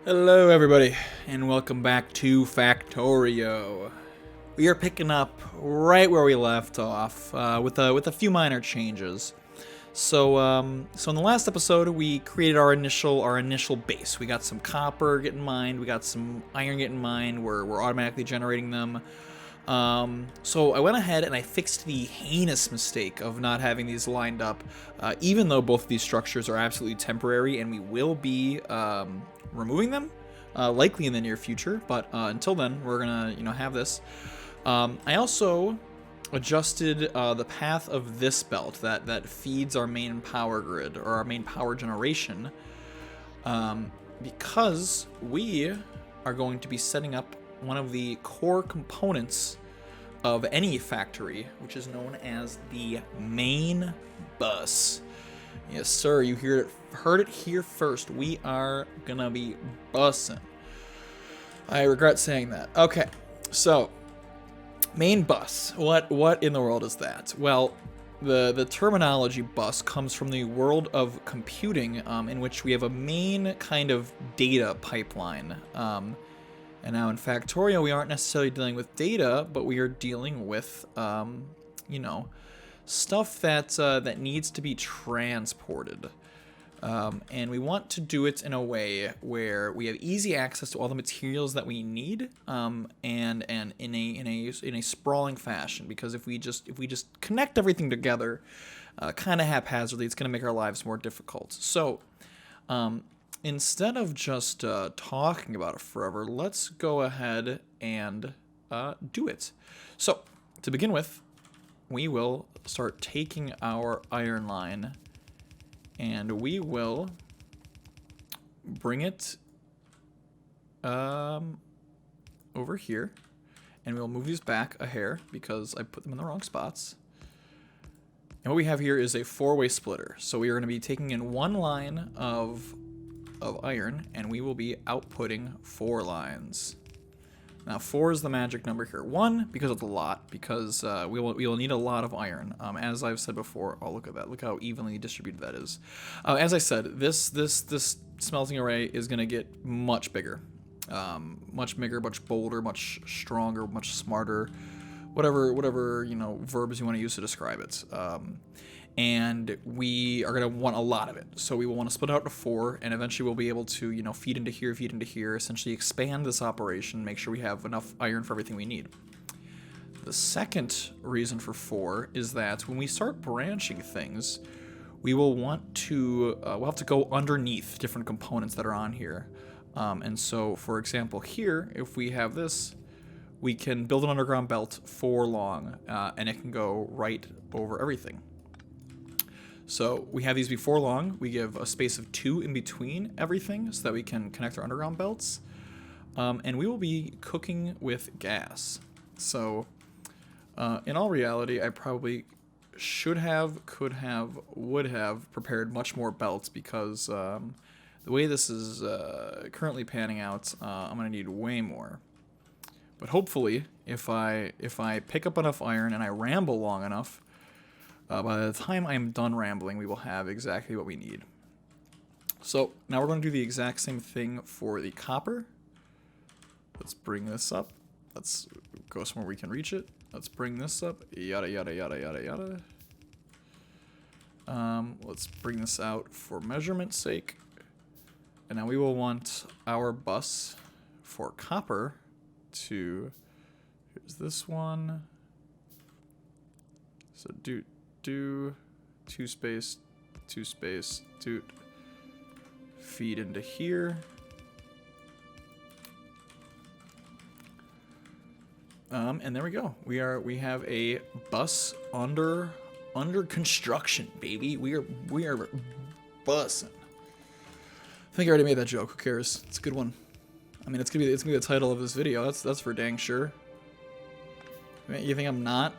Hello everybody, and welcome back to Factorio. We are picking up right where we left off, with a few minor changes. So in the last episode, we created our initial base. We got some copper getting mined, we got some iron getting mined. We're automatically generating them. So I went ahead and I fixed the heinous mistake of not having these lined up, even though both of these structures are absolutely temporary, and we will be removing them, likely in the near future. But until then, we're gonna have this. I also adjusted the path of this belt that feeds our main power grid, or our main power generation, because we are going to be setting up one of the core components of any factory, which is known as the main bus. Yes, sir, you heard it here first. We are gonna be bussin'. I regret saying that. Okay, so main bus. What in the world is that? Well, the terminology bus comes from the world of computing, in which we have a main kind of data pipeline. And now in Factorio, we aren't necessarily dealing with data, but we are dealing with, stuff that needs to be transported. And we want to do it in a way where we have easy access to all the materials that we need, and in a sprawling fashion. Because if we just connect everything together, kind of haphazardly, it's going to make our lives more difficult. So, instead of just talking about it forever, let's go ahead and do it. So, to begin with, we will start taking our iron line, and we will bring it over here, and we'll move these back a hair because I put them in the wrong spots. And what we have here is a four-way splitter. So we are going to be taking in one line of iron, and we will be outputting 4 lines. Now 4 is the magic number here. 1 because it's a lot, because we will need a lot of iron. As I've said before, oh, look at that! Look how evenly distributed that is. As I said, this smelting array is gonna get much bigger, much bolder, much stronger, much smarter, whatever verbs you want to use to describe it. And we are going to want a lot of it. So we will want to split out to 4, and eventually we'll be able to, feed into here, essentially expand this operation, make sure we have enough iron for everything we need. The second reason for 4 is that when we start branching things, we will want to, we'll have to go underneath different components that are on here. And so, for example, here, if we have this, we can build an underground belt 4 long, and it can go right over everything. So we have these be 4 long. We give a space of 2 in between everything so that we can connect our underground belts. And we will be cooking with gas. So in all reality, I probably should have, could have, would have prepared much more belts, because the way this is currently panning out, I'm going to need way more. But hopefully, if I pick up enough iron and I ramble long enough, by the time I'm done rambling, we will have exactly what we need. So now we're going to do the exact same thing for the copper. Let's bring this up. Let's go somewhere we can reach it. Let's bring this up. Yada, yada, yada, yada, yada. Let's bring this out for measurement's sake. And now we will want our bus for copper to... Here's this one. So do 2 space, 2 space, 2, feed into here. And there we go. We have a bus under construction, baby. We are bussin'. I think I already made that joke. Who cares? It's a good one. I mean, it's gonna be the title of this video. That's for dang sure. You think I'm not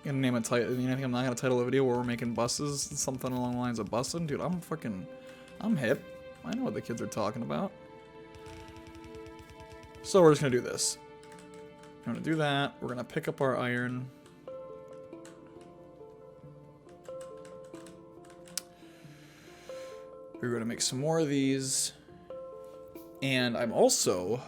gonna name a title? You think I'm not gonna title a video where we're making buses, something along the lines of bussin'? Dude, I'm hip. I know what the kids are talking about. So we're just gonna do this. We're gonna do that. We're gonna pick up our iron. We're gonna make some more of these. And I'm also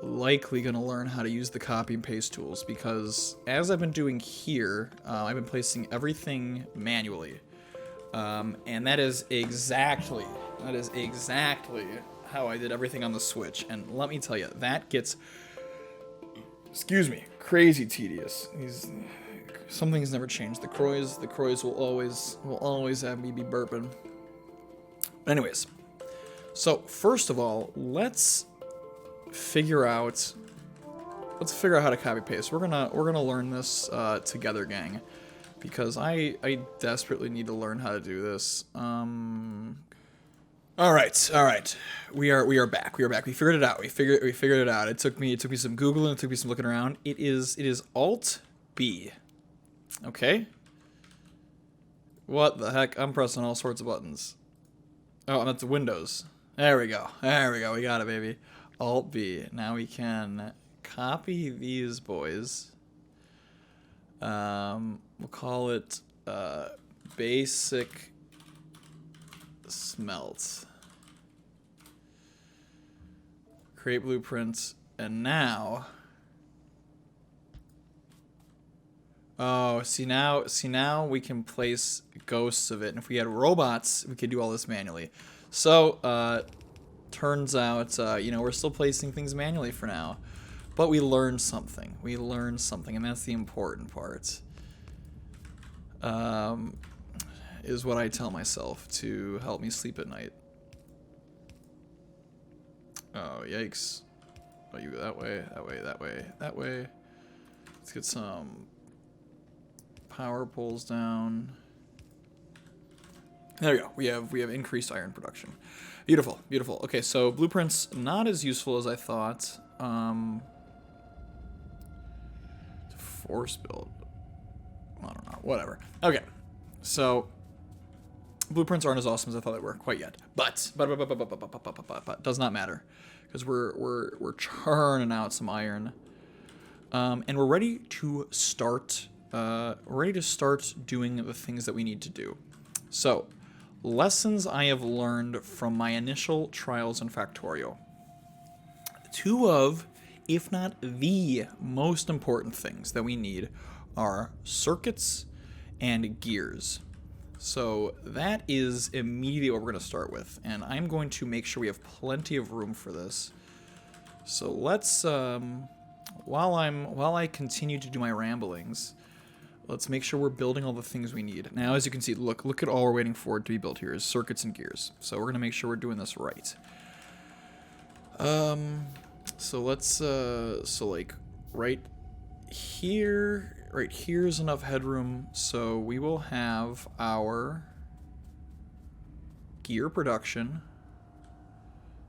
likely going to learn how to use the copy and paste tools, because as I've been doing here, I've been placing everything manually. And that is exactly how I did everything on the Switch. And let me tell you, that gets, excuse me, crazy tedious. Some things never change. The Croys will always have me be burping. Anyways, so first of all, let's figure out how to copy paste. We're gonna learn this together, gang, because I desperately need to learn how to do this. All right. We are back. We figured it out. We figured it out. It took me some Googling. It took me some looking around. It is Alt B. Okay. What the heck? I'm pressing all sorts of buttons. Oh, and that's Windows. There we go. We got it, baby. Alt B. Now we can copy these boys. We'll call it basic smelt. Create blueprints, and now. Oh, see now we can place ghosts of it, and if we had robots, we could do all this manually. So, turns out, we're still placing things manually for now, but we learned something. And that's the important part. Is what I tell myself to help me sleep at night. Oh, yikes. Oh, you go that way. Let's get some power poles down. There we go. We have increased iron production. Beautiful. Okay, so blueprints not as useful as I thought. Force build. I don't know. Whatever. Okay, so blueprints aren't as awesome as I thought they were quite yet. But does not matter, because we're churning out some iron, and we're ready to start. Doing the things that we need to do. So, lessons I have learned from my initial trials in Factorio. Two of, if not the most important things that we need are circuits and gears. So that is immediately what we're going to start with, and I'm going to make sure we have plenty of room for this. So let's, while I continue to do my ramblings, let's make sure we're building all the things we need. Now, as you can see, look at all we're waiting for to be built here is circuits and gears. So we're going to make sure we're doing this right. So let's, so like right here's enough headroom, so we will have our gear production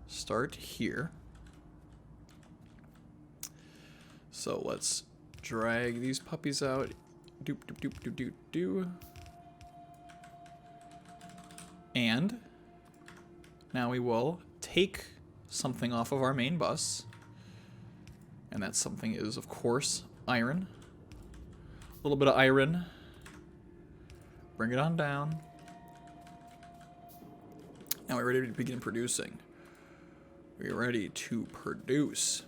start here. So let's drag these puppies out. Doop. And now we will take something off of our main bus. And that something is, of course, iron. A little bit of iron. Bring it on down. Now we're ready to begin producing. We're ready to produce.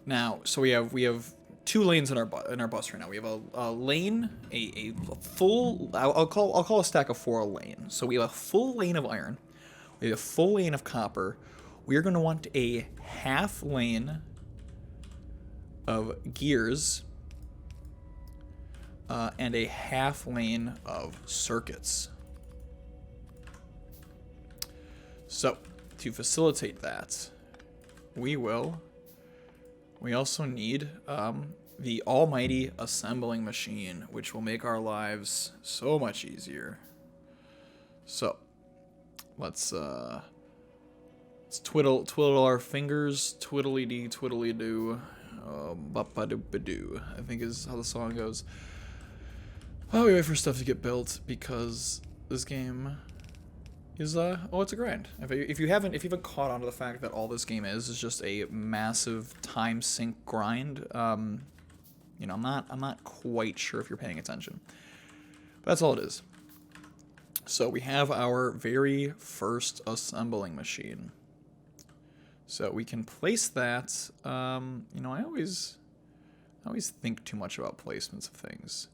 Now, so we have 2 lanes in our bus right now. We have a lane, a full. I'll call a stack of 4 a lane. So we have a full lane of iron. We have a full lane of copper. We are going to want a half lane of gears and a half lane of circuits. So to facilitate that, we also need the almighty assembling machine, which will make our lives so much easier. So let's twiddle our fingers, twiddly-dee, twiddly-doo, bop-ba-doop-ba-doo, I think is how the song goes. While we wait for stuff to get built, because this game is it's a grind. If you haven't caught on to the fact that all this game is just a massive time sink grind, I'm not quite sure if you're paying attention. But that's all it is. So we have our very first assembling machine. So we can place that. You know, I always think too much about placements of things.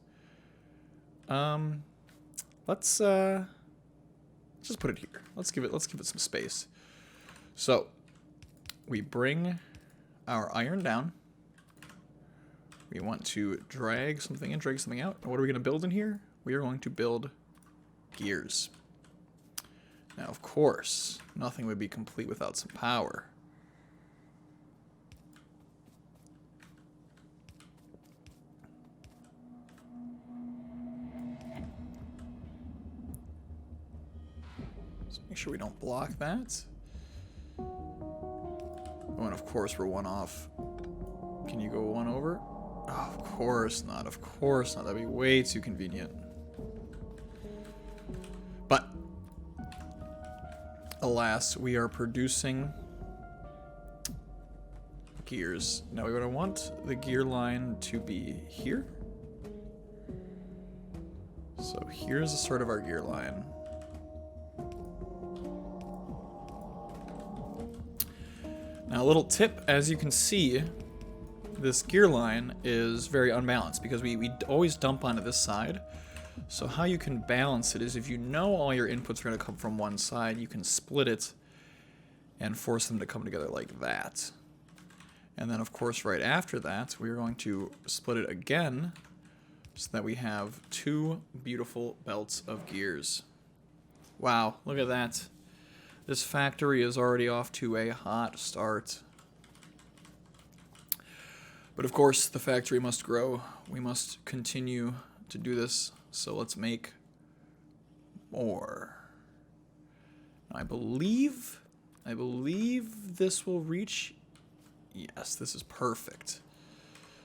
Let's just put it here. Let's give it some space. So we bring our iron down. We want to drag something in, drag something out. And what are we going to build in here? We are going to build gears. Now, of course, nothing would be complete without some power. So make sure we don't block that. Oh, and of course we're one off. Can you go one over? Oh, of course not. Of course not. That'd be way too convenient. But alas, we are producing gears. Now we're going to want the gear line to be here. So here's the start of our gear line. Now a little tip, as you can see, this gear line is very unbalanced because we always dump onto this side. So how you can balance it is if you know all your inputs are going to come from one side, you can split it and force them to come together like that. And then of course right after that, we're going to split it again so that we have two beautiful belts of gears. Wow, look at that. This factory is already off to a hot start. But of course, the factory must grow. We must continue to do this. So let's make more. I believe this will reach. Yes, this is perfect.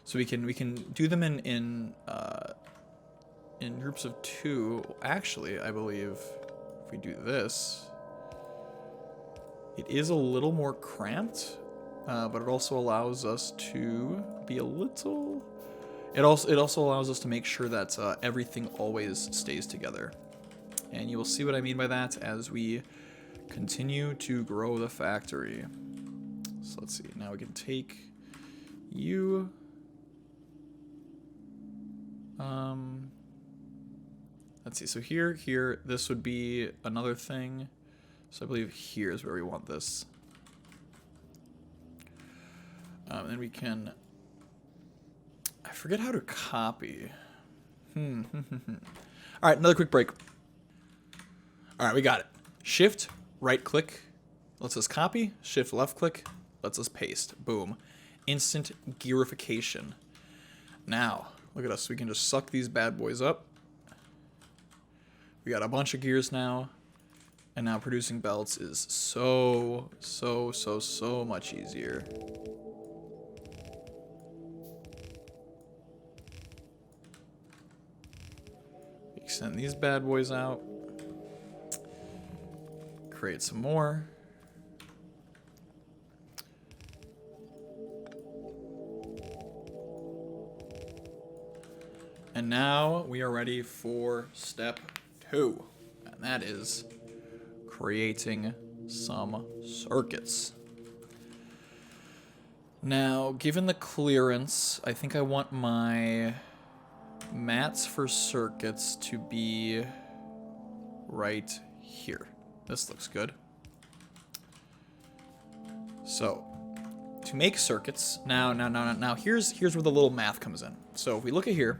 So we can do them in groups of 2. Actually, I believe if we do this, it is a little more cramped, but it also allows us to be a little. It also allows us to make sure that everything always stays together, and you will see what I mean by that as we continue to grow the factory. So let's see. Now we can take you. Let's see. So here, this would be another thing. So I believe here is where we want this. Then we can. I forget how to copy. All right, another quick break. All right, we got it. Shift, right click, lets us copy. Shift, left click, lets us paste. Boom. Instant gearification. Now, look at us. We can just suck these bad boys up. We got a bunch of gears now. And now producing belts is so much easier. Extend these bad boys out. Create some more. And now we are ready for step 2. And that is creating some circuits. Now, given the clearance, I think I want my mats for circuits to be right here. This looks good. So, to make circuits, now here's where the little math comes in. So if we look at here,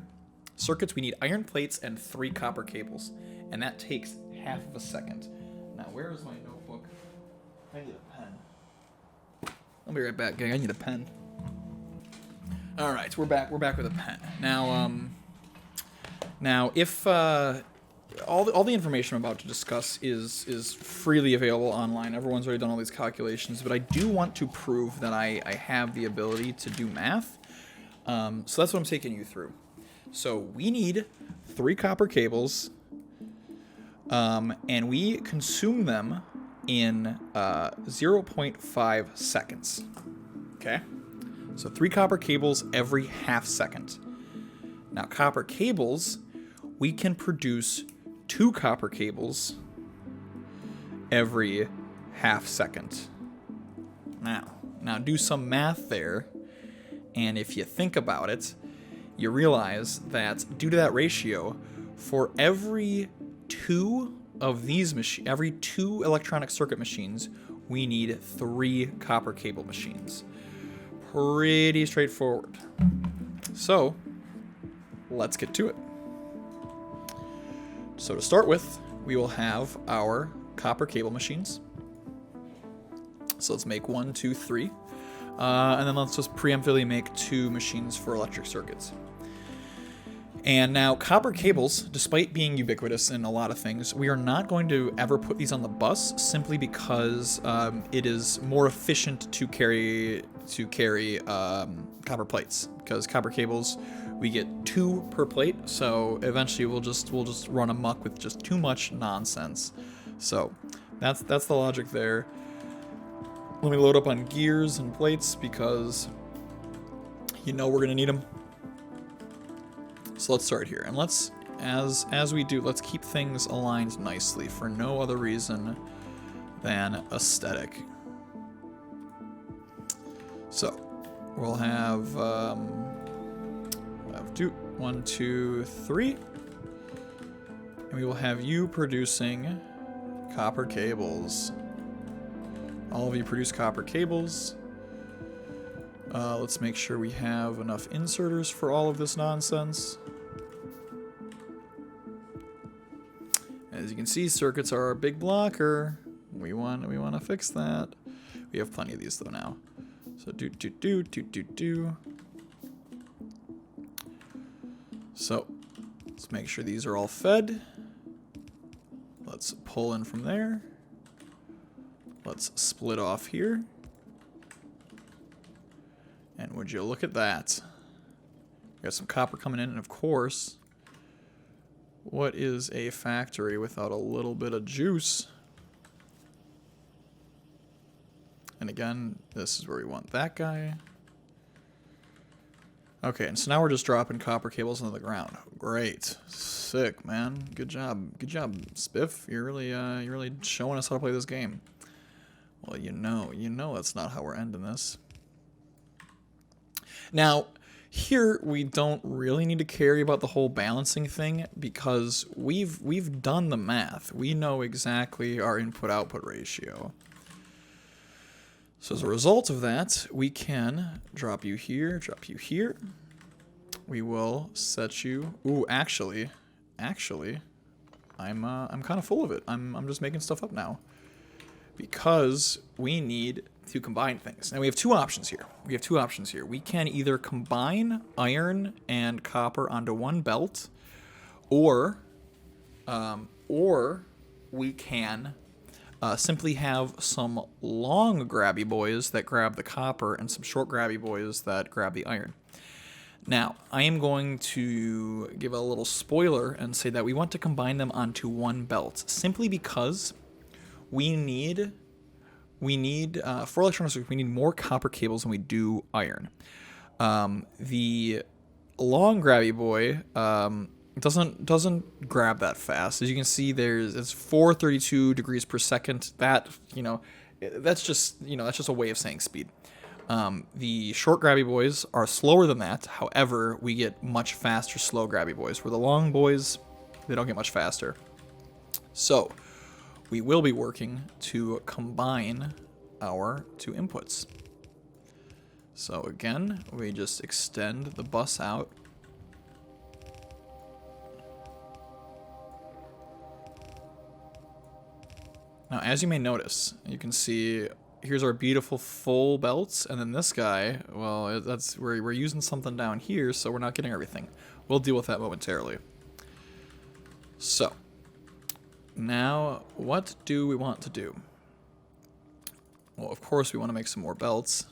circuits, we need iron plates and 3 copper cables, and that takes half of a second. Now, where is my notebook? I need a pen. I'll be right back, gang. I need a pen. All right, we're back with a pen. Now, if all the information I'm about to discuss is freely available online. Everyone's already done all these calculations, but I do want to prove that I have the ability to do math. So that's what I'm taking you through. So we need 3 copper cables, and we consume them in 0.5 seconds. Okay? So 3 copper cables every half second. Now, copper cables, we can produce 2 copper cables every half second. Now do some math there, and if you think about it, you realize that due to that ratio, for every 2 of these every 2 electronic circuit machines, we need 3 copper cable machines. Pretty straightforward. So, let's get to it. So to start with, we will have our copper cable machines. So let's make 1, 2, 3. And then let's just preemptively make 2 machines for electric circuits. And now copper cables, despite being ubiquitous in a lot of things, we are not going to ever put these on the bus simply because it is more efficient to carry copper plates. Because copper cables, we get 2 per plate, so eventually we'll just run amok with just too much nonsense. So that's the logic there. Let me load up on gears and plates because you know we're gonna need them. So let's start here, and let's, as we do, let's keep things aligned nicely for no other reason than aesthetic. So we'll have 1, 2, 3, and we will have you producing copper cables. All of you produce copper cables. Let's make sure we have enough inserters for all of this nonsense. As you can see, circuits are our big blocker. We want to fix that. We have plenty of these though now. So do. So let's make sure these are all fed. Let's pull in from there. Let's split off here. And would you look at that? We got some copper coming in, and of course, what is a factory without a little bit of juice? And again, this is where we want that guy. Okay, and so now we're just dropping copper cables into the ground. Great. Sick, man. Good job. Good job, SPiFF. You're really showing us how to play this game. Well, you know that's not how we're ending this. Now, here we don't really need to carry about the whole balancing thing because we've done the math. We know exactly our input-output ratio. So as a result of that, we can drop you here, drop you here. We will set you. Ooh, actually, I'm kind of full of it. I'm just making stuff up now because we need to combine things. Now we have 2 options here. We can either combine iron and copper onto one belt, or we can simply have some long grabby boys that grab the copper and some short grabby boys that grab the iron. Now, I am going to give a little spoiler and say that we want to combine them onto one belt, simply because we need for electronics, we need more copper cables than we do iron. The long grabby boy doesn't grab that fast. As you can see, it's 432 degrees per second. That that's just a way of saying speed. The short grabby boys are slower than that. However, we get much faster slow grabby boys. Where the long boys, they don't get much faster. So we will be working to combine our 2 inputs. So again, we just extend the bus out. Now, as you may notice, you can see here's our beautiful full belts, and then this guy, well, we're using something down here, so we're not getting everything. We'll deal with that momentarily. So now, what do we want to do? Well, of course, we want to make some more belts.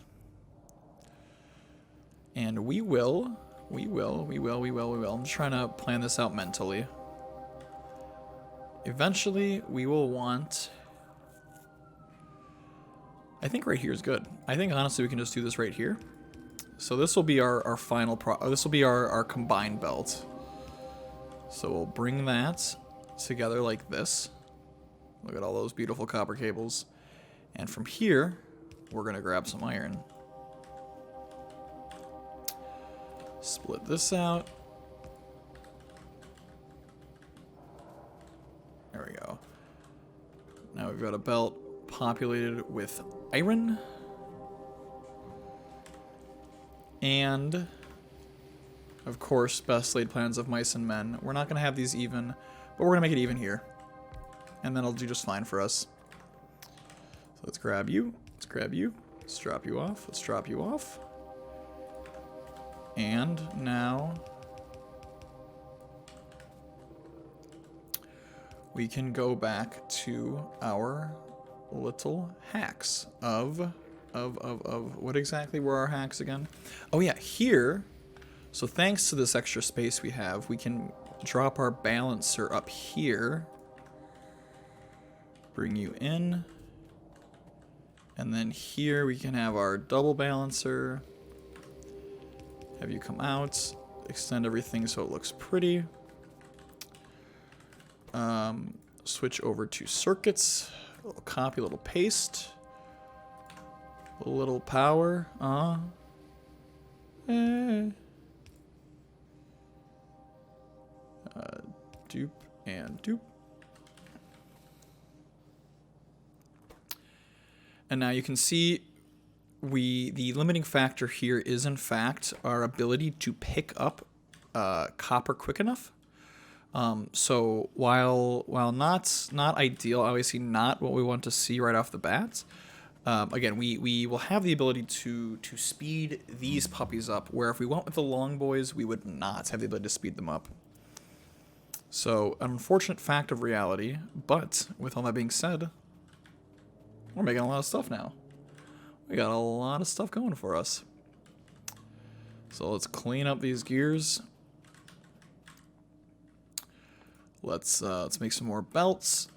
And we will. I'm just trying to plan this out mentally. Eventually, we will want... I think right here is good. I think, honestly, we can just do this right here. So this will be our final this will be our combined belt. So we'll bring that together like this. Look at all those beautiful copper cables. And from here, we're going to grab some iron. Split this out. There we go. Now we've got a belt populated with iron. And, of course, best laid plans of mice and men. We're not going to have these even, but we're going to make it even here. And then it'll do just fine for us. So let's grab you. Let's grab you. Let's drop you off. Let's drop you off. And now we can go back to our little hacks of what exactly were our hacks again? Oh yeah, here. So thanks to this extra space we have, we can drop our balancer up here. Bring you in. And then here we can have our double balancer. Have you come out. Extend everything so it looks pretty. Switch over to circuits. A little copy, a little paste. A little power. Dupe and dupe. And now you can see the limiting factor here is in fact our ability to pick up copper quick enough. So while not ideal, obviously not what we want to see right off the bat. Again, we will have the ability to speed these puppies up, where if we went with the long boys, we would not have the ability to speed them up. So, an unfortunate fact of reality, but with all that being said, we're making a lot of stuff now. We got a lot of stuff going for us. So let's clean up these gears. Let's make some more belts.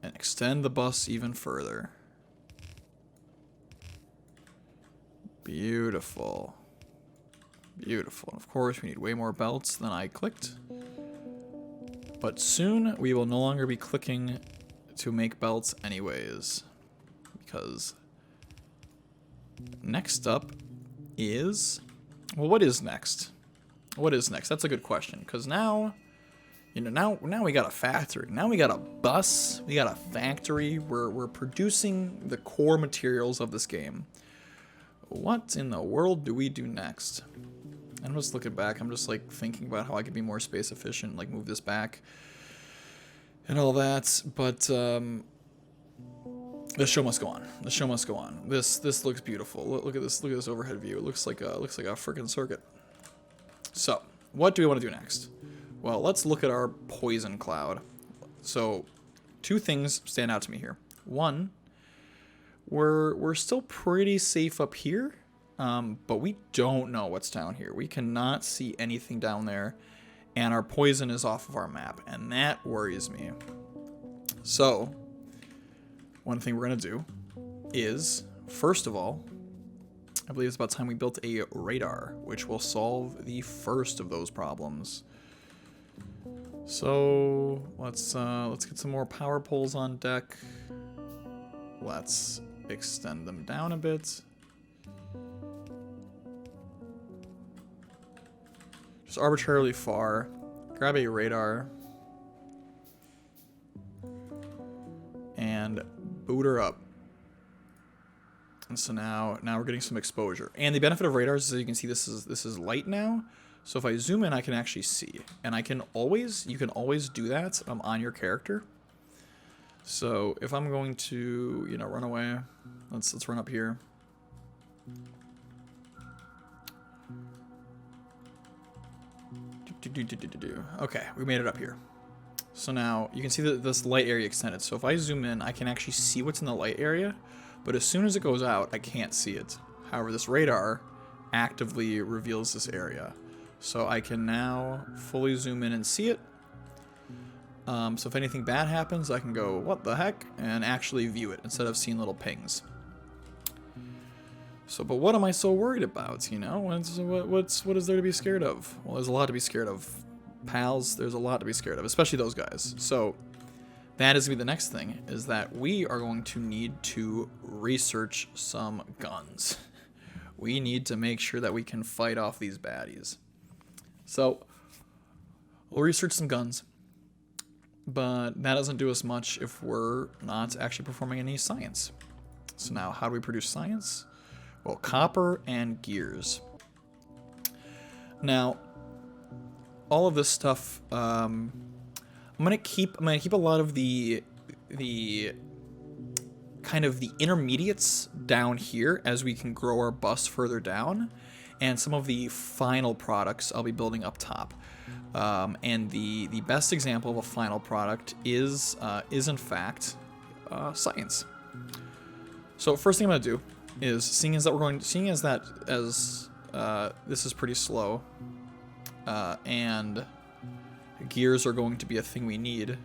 And extend the bus even further. Beautiful. Beautiful. And of course, we need way more belts than I clicked. But soon, we will no longer be clicking to make belts anyways. Because next up is... Well, what is next? What is next? That's a good question. Because now... now we got a factory. Now we got a bus. We got a factory. We're producing the core materials of this game. What in the world do we do next? I'm just looking back. I'm just like thinking about how I could be more space efficient, like move this back and all that. But the show must go on. The show must go on. This looks beautiful. Look at this. Look at this overhead view. It looks like a freaking circuit. So what do we want to do next? Well, let's look at our poison cloud. So, two things stand out to me here. One, we're still pretty safe up here, but we don't know what's down here. We cannot see anything down there, and our poison is off of our map, and that worries me. So, one thing we're going to do is, first of all, I believe it's about time we built a radar, which will solve the first of those problems. So let's get some more power poles on deck. Let's extend them down a bit. Just arbitrarily far. Grab a radar. And boot her up. And so now we're getting some exposure. And the benefit of radars is that you can see this is light now. So if I zoom in, I can actually see, and you can always do that on your character. So if I'm going to, run away, let's run up here. Okay, we made it up here. So now you can see that this light area extended. So if I zoom in, I can actually see what's in the light area, but as soon as it goes out, I can't see it. However, this radar actively reveals this area. So I can now fully zoom in and see it. So if anything bad happens, I can go, what the heck? And actually view it instead of seeing little pings. So, but what am I so worried about, What is there to be scared of? Well, there's a lot to be scared of. Pals, there's a lot to be scared of, especially those guys. So that is going to be the next thing, is that we are going to need to research some guns. We need to make sure that we can fight off these baddies. So, we'll research some guns, but that doesn't do us much if we're not actually performing any science. So now, how do we produce science? Well, copper and gears. Now, all of this stuff, I'm gonna keep a lot of the kind of the intermediates down here as we can grow our bus further down, and some of the final products I'll be building up top. And the best example of a final product is in fact science. So first thing I'm gonna do is, seeing as this is pretty slow, and gears are going to be a thing we need.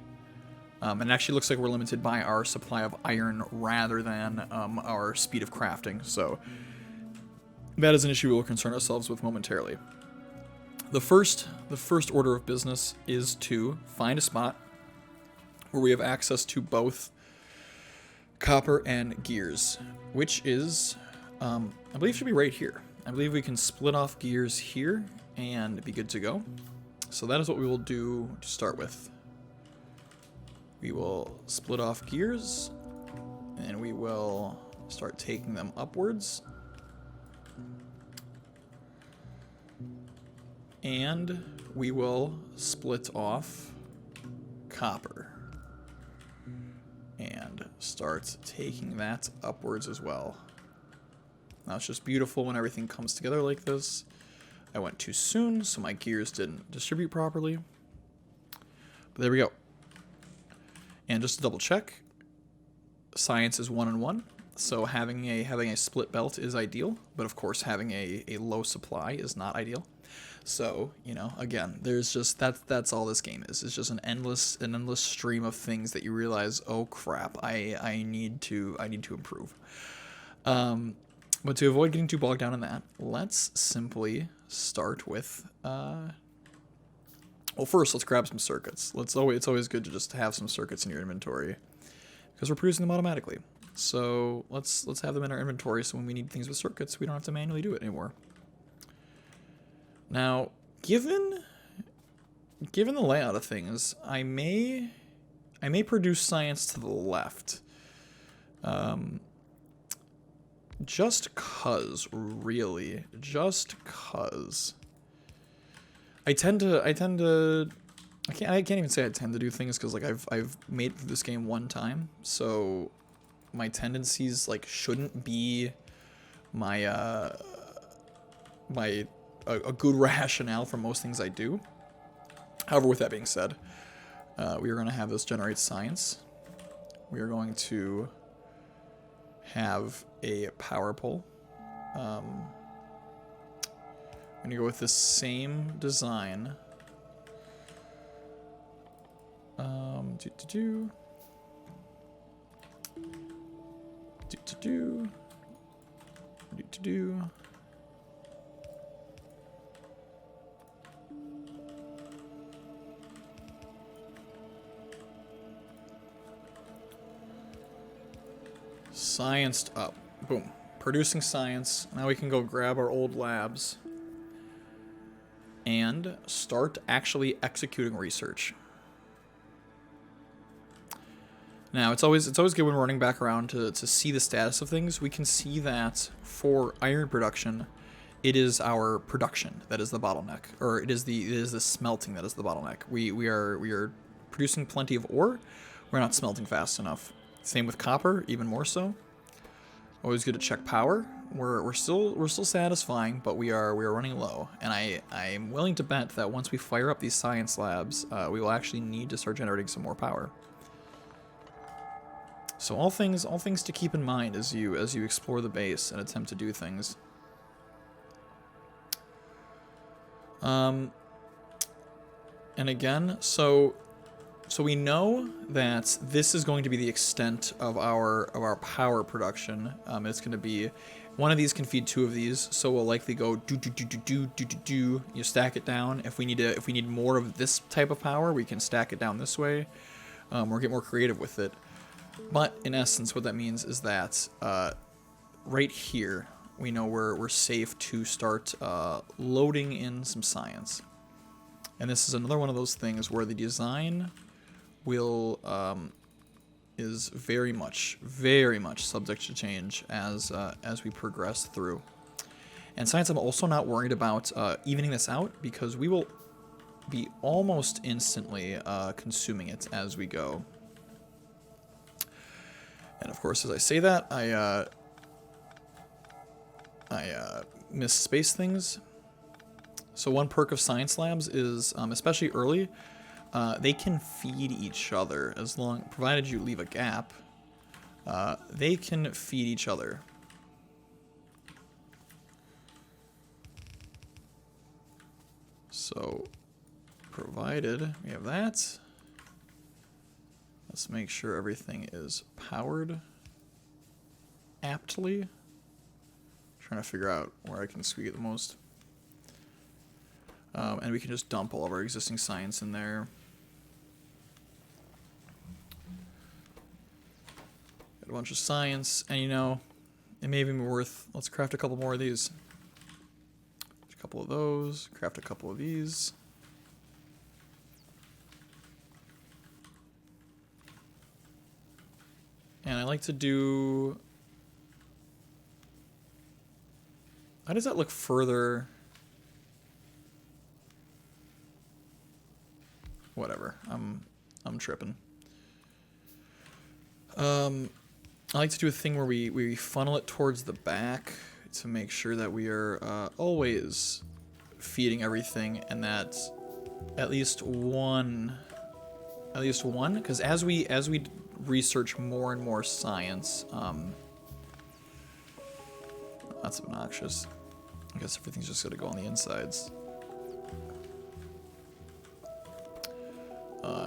And it actually looks like we're limited by our supply of iron rather than our speed of crafting. So that is an issue we'll concern ourselves with momentarily. The first order of business is to find a spot where we have access to both copper and gears, which is, I believe, should be right here. I believe we can split off gears here and be good to go. So that is what we will do to start with. We will split off gears, and we will start taking them upwards. And we will split off copper and start taking that upwards as well. Now it's just beautiful when everything comes together like this. I went too soon, so my gears didn't distribute properly. But there we go. And just to double check, science is 1 and 1, so having a split belt is ideal, but of course having a low supply is not ideal. So, you know, again, there's just that's all this game is. It's just an endless stream of things that you realize, oh crap, I need to improve. But to avoid getting too bogged down in that, let's simply start with well, first, let's grab some circuits. It's always good to just have some circuits in your inventory, because we're producing them automatically. So let's have them in our inventory, so when we need things with circuits, we don't have to manually do it anymore. Now, given the layout of things, I may produce science to the left. Just cause, really, just cause. I can't even say I tend to do things, because like I've made it through this game one time, so my tendencies like shouldn't be my a good rationale for most things I do. However, with that being said, we are going to have this generate science. We are going to have a power pole. I'm going to go with the same design. Scienced up. Boom. Producing science. Now we can go grab our old labs and start actually executing research. Now, it's always good when we're running back around to see the status of things. We can see that for iron production, it is our production that is the bottleneck, or it is the smelting that is the bottleneck. We are producing plenty of ore. We're not smelting fast enough. Same with copper, even more so. Always good to check power. We're still satisfying, but we are running low, and I'm willing to bet that once we fire up these science labs, we will actually need to start generating some more power. So all things to keep in mind as you explore the base and attempt to do things. And again, so we know that this is going to be the extent of our power production. It's going to be one of these can feed two of these, so we'll likely go do. You stack it down. If we need more of this type of power, we can stack it down this way. or get more creative with it. But in essence, what that means is that right here, we know we're safe to start loading in some science. And this is another one of those things where the design will is very much subject to change as we progress through. And science, I'm also not worried about evening this out, because we will be almost instantly consuming it as we go. And of course, as I say that, I misspace things. So one perk of science labs is, especially early, they can feed each other provided you leave a gap. They can feed each other. So, provided we have that, let's make sure everything is powered aptly. Trying to figure out where I can squeak it the most. And we can just dump all of our existing science in there. Got a bunch of science, and you know, it may even be worth, let's craft a couple more of these. A couple of those, craft a couple of these. And I like to do, how does that look further? Whatever, I'm tripping. I like to do a thing where we funnel it towards the back to make sure that we are always feeding everything, and that at least one, because as we research more and more science, that's obnoxious. I guess everything's just gonna go on the insides.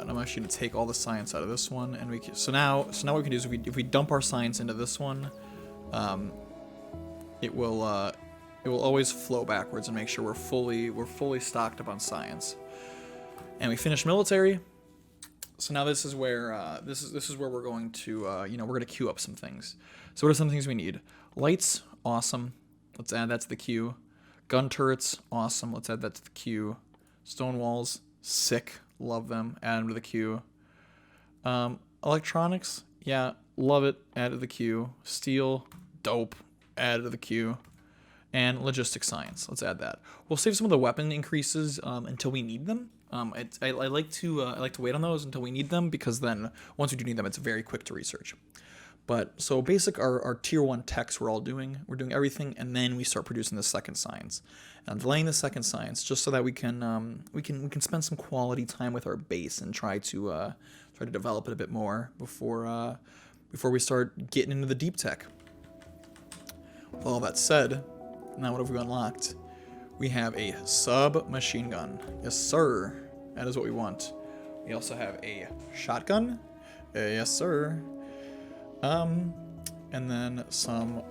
And I'm actually going to take all the science out of this one, and we can, so now what we can do is if we dump our science into this one, it will always flow backwards and make sure we're fully stocked up on science. And we finish military. So now this is where this is where we're going to you know, we're going to queue up some things. So what are some things we need? Lights, awesome. Let's add that to the queue. Gun turrets, awesome. Let's add that to the queue. Stone walls, sick. Love them. Add them to the queue. Electronics, yeah, love it. Add to the queue. Steel, dope. Add to the queue. And logistics science, let's add that. We'll save some of the weapon increases until we need them. I like to wait on those until we need them, because then once we do need them, it's very quick to research. But so basic, our tier 1 techs we're doing everything, and then we start producing the second science. And I'm delaying the second science just so that we can spend some quality time with our base and try to develop it a bit more before we start getting into the deep tech. With all that said, now what have we unlocked? We have a submachine gun. Yes, sir. That is what we want. We also have a shotgun. Yes, sir. And then some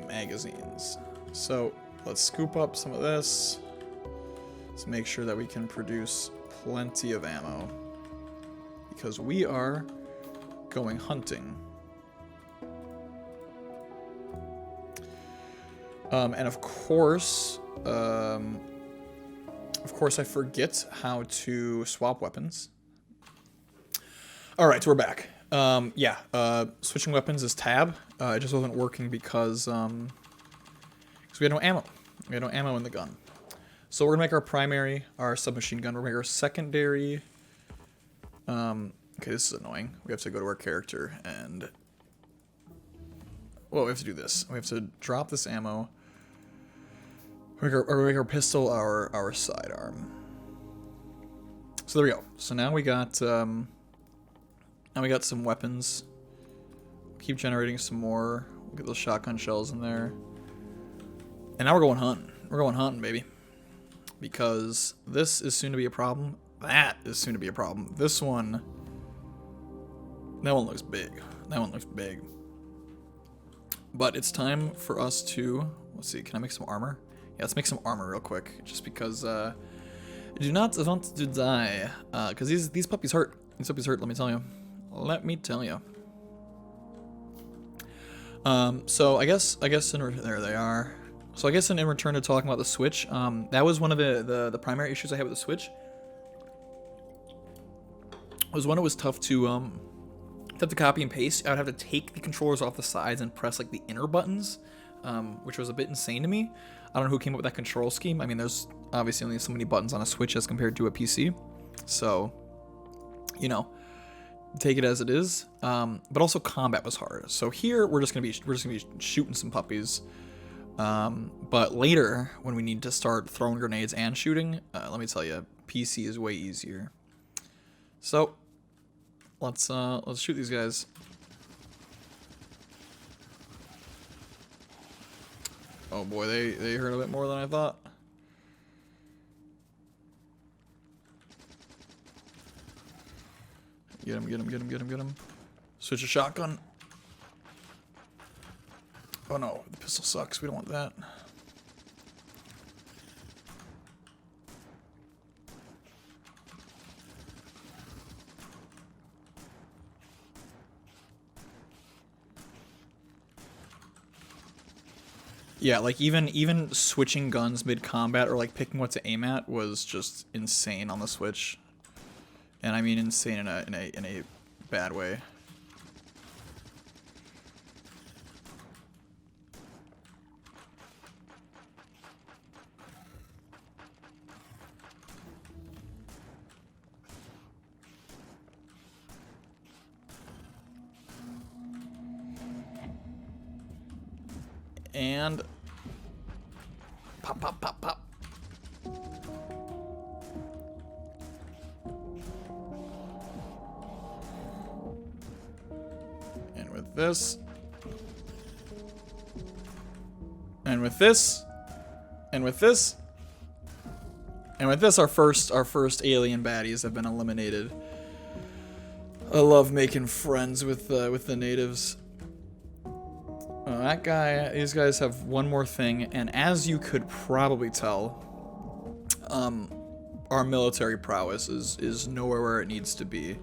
magazines. So let's scoop up some of this. Let's make sure that we can produce plenty of ammo, because we are going hunting. And of course I forget how to swap weapons. All right, so we're back. Switching weapons is tab. It just wasn't working because we had no ammo. We had no ammo in the gun. So we're gonna make our primary our submachine gun. We're gonna make our secondary. Okay, this is annoying. We have to go to our character and, well, we have to do this. We have to drop this ammo. We make our pistol our sidearm. So there we go. So now we got some weapons. Keep generating some more. We'll get those shotgun shells in there. And now we're going hunting. We're going hunting, baby. Because this is soon to be a problem. That is soon to be a problem. This one, that one looks big. That one looks big. But it's time for us to, let's see, can I make some armor? Yeah, let's make some armor real quick. Just because I do not want to die. Because these puppies hurt. These puppies hurt, let me tell you. Let me tell you. So I guess there they are. So I guess in return to talking about the Switch, that was one of the primary issues I had with the Switch. Was one, it was tough to copy and paste. I would have to take the controllers off the sides and press like the inner buttons, which was a bit insane to me. I don't know who came up with that control scheme. I mean, there's obviously only so many buttons on a Switch as compared to a PC, so you know, take it as it is. But also combat was hard. So here we're just gonna be shooting some puppies. But later when we need to start throwing grenades and shooting, let me tell you, PC is way easier. So let's shoot these guys. Oh boy, they hurt a bit more than I thought. Get him. Switch a shotgun. Oh no, the pistol sucks. We don't want that. Yeah, like even switching guns mid-combat or like picking what to aim at was just insane on the Switch. And I mean insane in a bad way. And pop, pop, pop, pop. And with this. And with this. And with this. And with this, our first alien baddies have been eliminated. I love making friends with the natives. That guy, these guys have one more thing, and as you could probably tell, our military prowess is nowhere where it needs to be.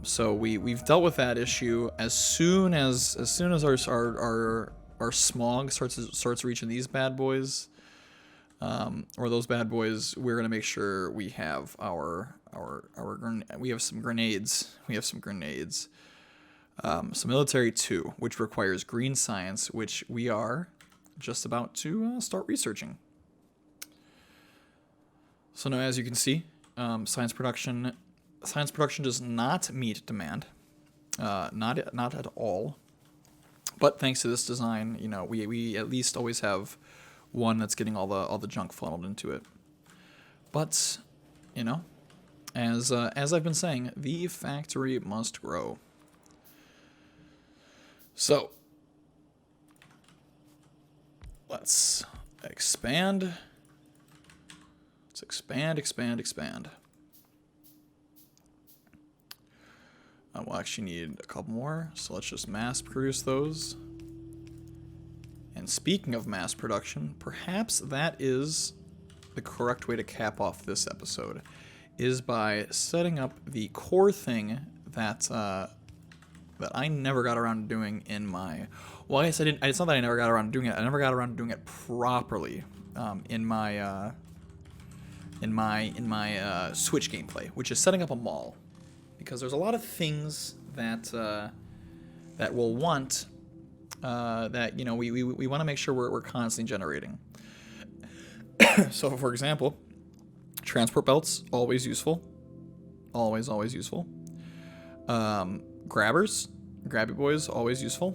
So we've dealt with that issue. As soon as our smog starts reaching these bad boys, or those bad boys, we're gonna make sure we have we have some grenades. So military 2, which requires green science, which we are just about to start researching. So now, as you can see, science production does not meet demand, not at all. But thanks to this design, you know, we at least always have one that's getting all the junk funneled into it. But you know, as I've been saying, the factory must grow. So, let's expand. Let's expand. We'll actually need a couple more, so let's just mass produce those. And speaking of mass production, perhaps that is the correct way to cap off this episode, is by setting up the core thing that I never got around to doing in my... Well, I guess I didn't... It's not that I never got around to doing it. I never got around to doing it properly in my Switch gameplay, which is setting up a mall. Because there's a lot of things that we'll want that, you know, we want to make sure we're constantly generating. So, for example, transport belts, always useful. Always useful. Grabbers, grabby boys, always useful.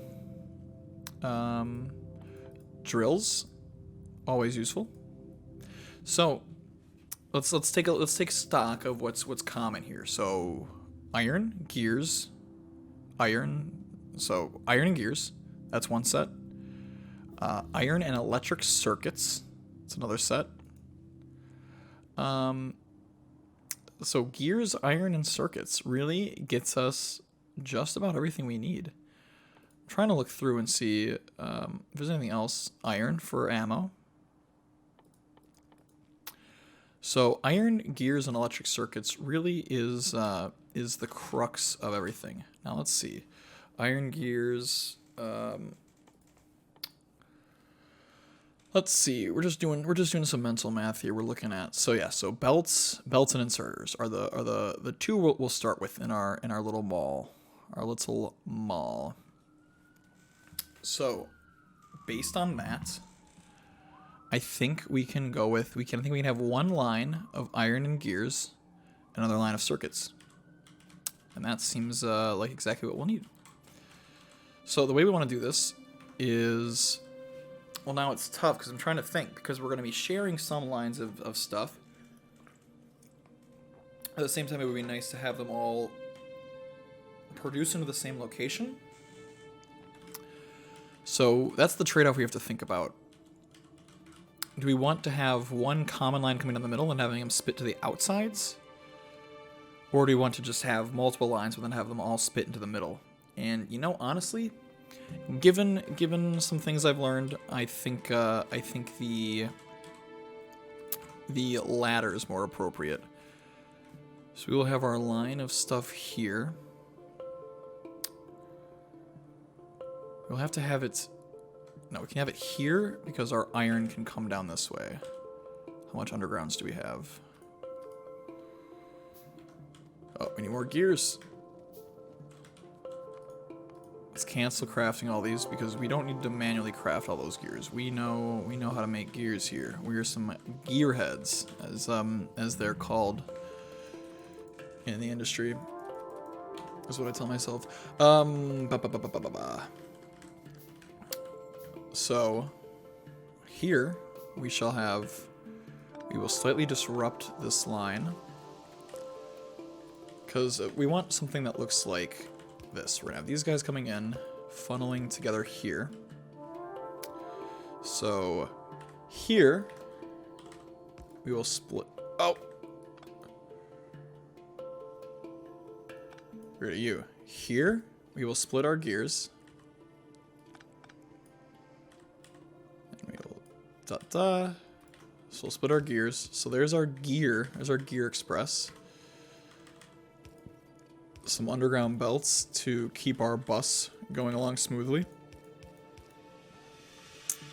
Drills, always useful. So let's take stock of what's common here. So iron, gears, iron. So iron and gears, that's one set. Iron and electric circuits, that's another set. So gears, iron, and circuits really gets us just about everything we need. I'm trying to look through and see if there's anything else. Iron for ammo. So iron, gears, and electric circuits really is is the crux of everything. Now let's see. Iron gears. Let's see. We're just doing some mental math here. We're looking at so belts and inserters are the two we'll start with in our little mall, So, based on that, I think we can go with I think we can have one line of iron and gears, another line of circuits, and that seems like exactly what we'll need. So the way we want to do this is. Well, now it's tough because I'm trying to think, because we're going to be sharing some lines of stuff. At the same time, it would be nice to have them all produce into the same location. So that's the trade-off we have to think about. Do we want to have one common line coming down the middle and having them spit to the outsides? Or do we want to just have multiple lines but then have them all spit into the middle? And, you know, honestly, given some things I've learned, I think the latter is more appropriate. So we will have our line of stuff here. We'll have to have it. No, we can have it here because our iron can come down this way. How much undergrounds do we have? Oh, we need more gears. Let's cancel crafting all these because we don't need to manually craft all those gears. We know how to make gears here. We are some gearheads, as they're called in the industry. That's what I tell myself. So here we will slightly disrupt this line because we want something that looks like this. We're gonna have these guys coming in, funneling together here. So here we will split. Oh, rid of you. Here we will split our gears. And we will so we'll split our gears. So there's our gear. There's our gear express. Some underground belts to keep our bus going along smoothly.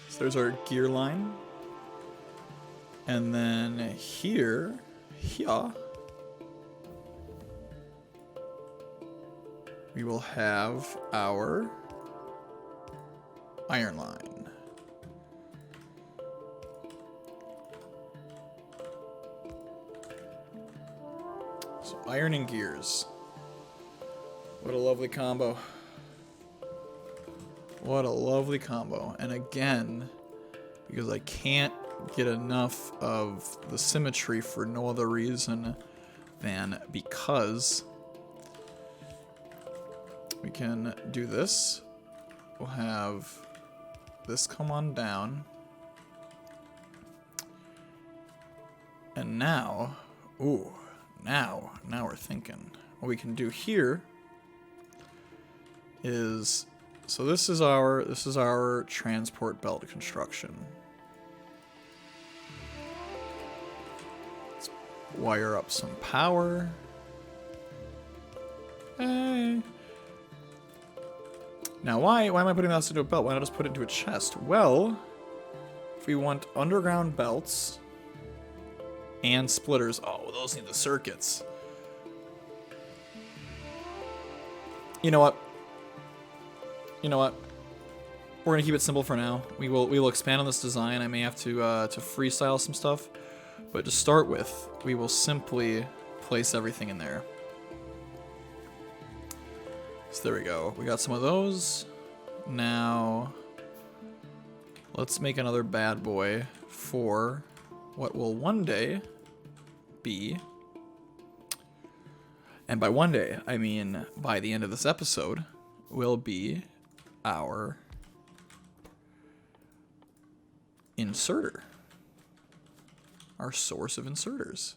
So there's our gear line. And then here, we will have our iron line. So iron and gears. What a lovely combo. What a lovely combo. And again, because I can't get enough of the symmetry for no other reason than because we can do this. We'll have this come on down. And now, now we're thinking. What we can do here is, so this is our transport belt construction. Let's wire up some power. Hey. Now why am I putting this into a belt? Why not just put it into a chest? Well, if we want underground belts and splitters, oh, those need the circuits. You know what? We're gonna keep it simple for now. We will expand on this design. I may have to freestyle some stuff, but to start with, we will simply place everything in there. So there we go. We got some of those. Now, let's make another bad boy for what will one day be, and by one day, I mean by the end of this episode, will be our inserter, our source of inserters.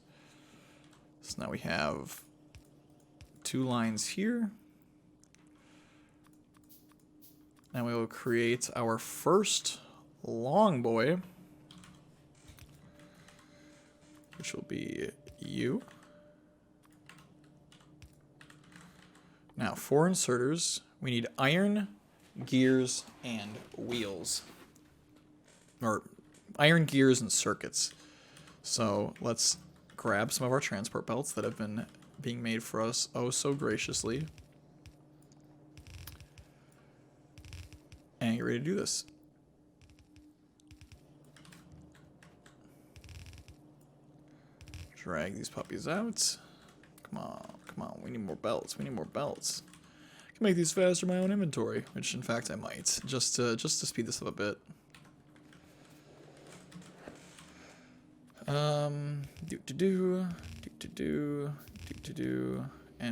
So now we have 2 lines here. Now we will create our first long boy, which will be you. Now, for inserters, we need iron, gears, and wheels. Or iron, gears, and circuits. So let's grab some of our transport belts that have been being made for us oh so graciously. And get ready to do this. Drag these puppies out. Come on, come on. We need more belts. We need more belts. I can make these faster in my own inventory, which in fact I might, just to speed this up a bit. And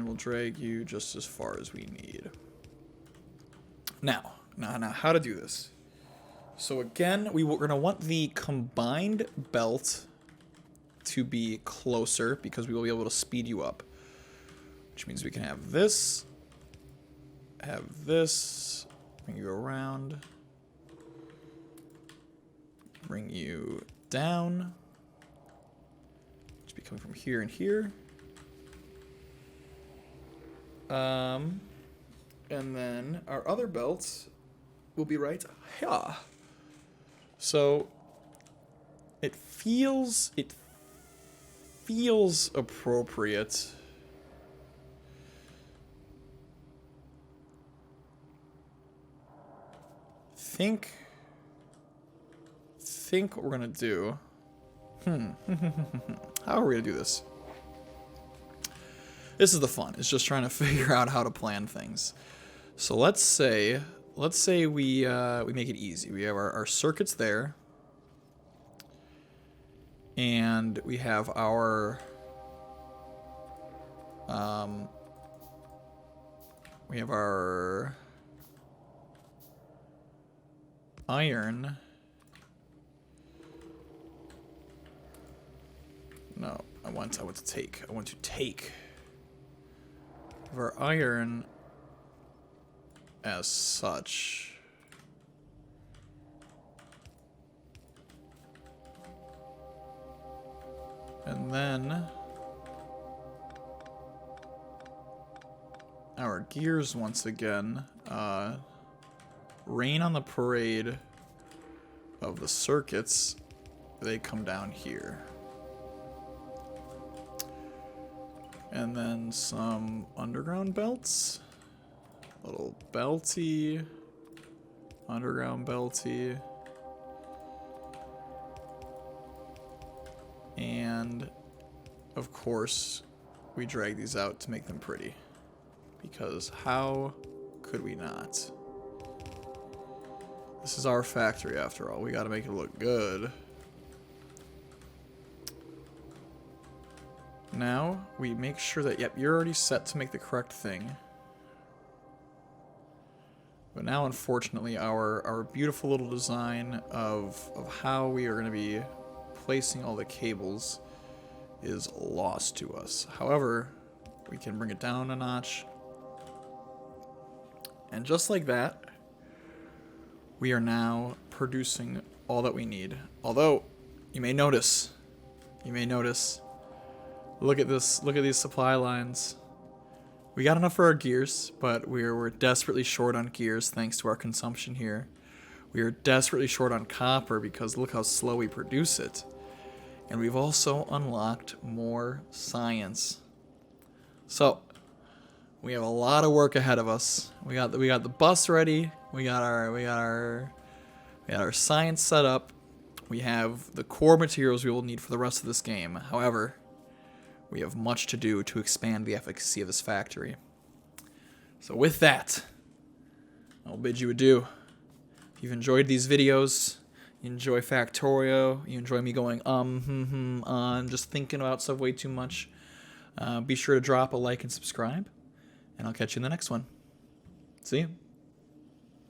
we'll drag you just as far as we need. Now, how to do this? So again, we're gonna want the combined belt to be closer because we will be able to speed you up. Which means we can have this, bring you around, bring you down, just be coming from here and here. And then our other belts will be right here. So it feels appropriate. Think what we're gonna do. How are we gonna do this? This is the fun. It's just trying to figure out how to plan things. So let's say we make it easy. We have our circuits there, and we have our iron. No, I want to take our iron as such. And then our gears once again rain on the parade of the circuits. They come down here. And then some underground belts. Little belty. Underground belty. And, of course, we drag these out to make them pretty. Because how could we not? This is our factory after all. We gotta make it look good. Now, we make sure that, yep, you're already set to make the correct thing. But now, unfortunately, our beautiful little design of how we are going to be placing all the cables is lost to us. However, we can bring it down a notch. And just like that, we are now producing all that we need. Although, you may notice, look at this, look at these supply lines. We got enough for our gears, but we're desperately short on gears thanks to our consumption here. We are desperately short on copper because look how slow we produce it. And we've also unlocked more science. So, we have a lot of work ahead of us. We got the bus ready. We got our science set up. We have the core materials we will need for the rest of this game. However, we have much to do to expand the efficacy of this factory. So with that, I'll bid you adieu. If you've enjoyed these videos, you enjoy Factorio, you enjoy me going on, just thinking about stuff way too much, be sure to drop a like and subscribe, and I'll catch you in the next one. See you.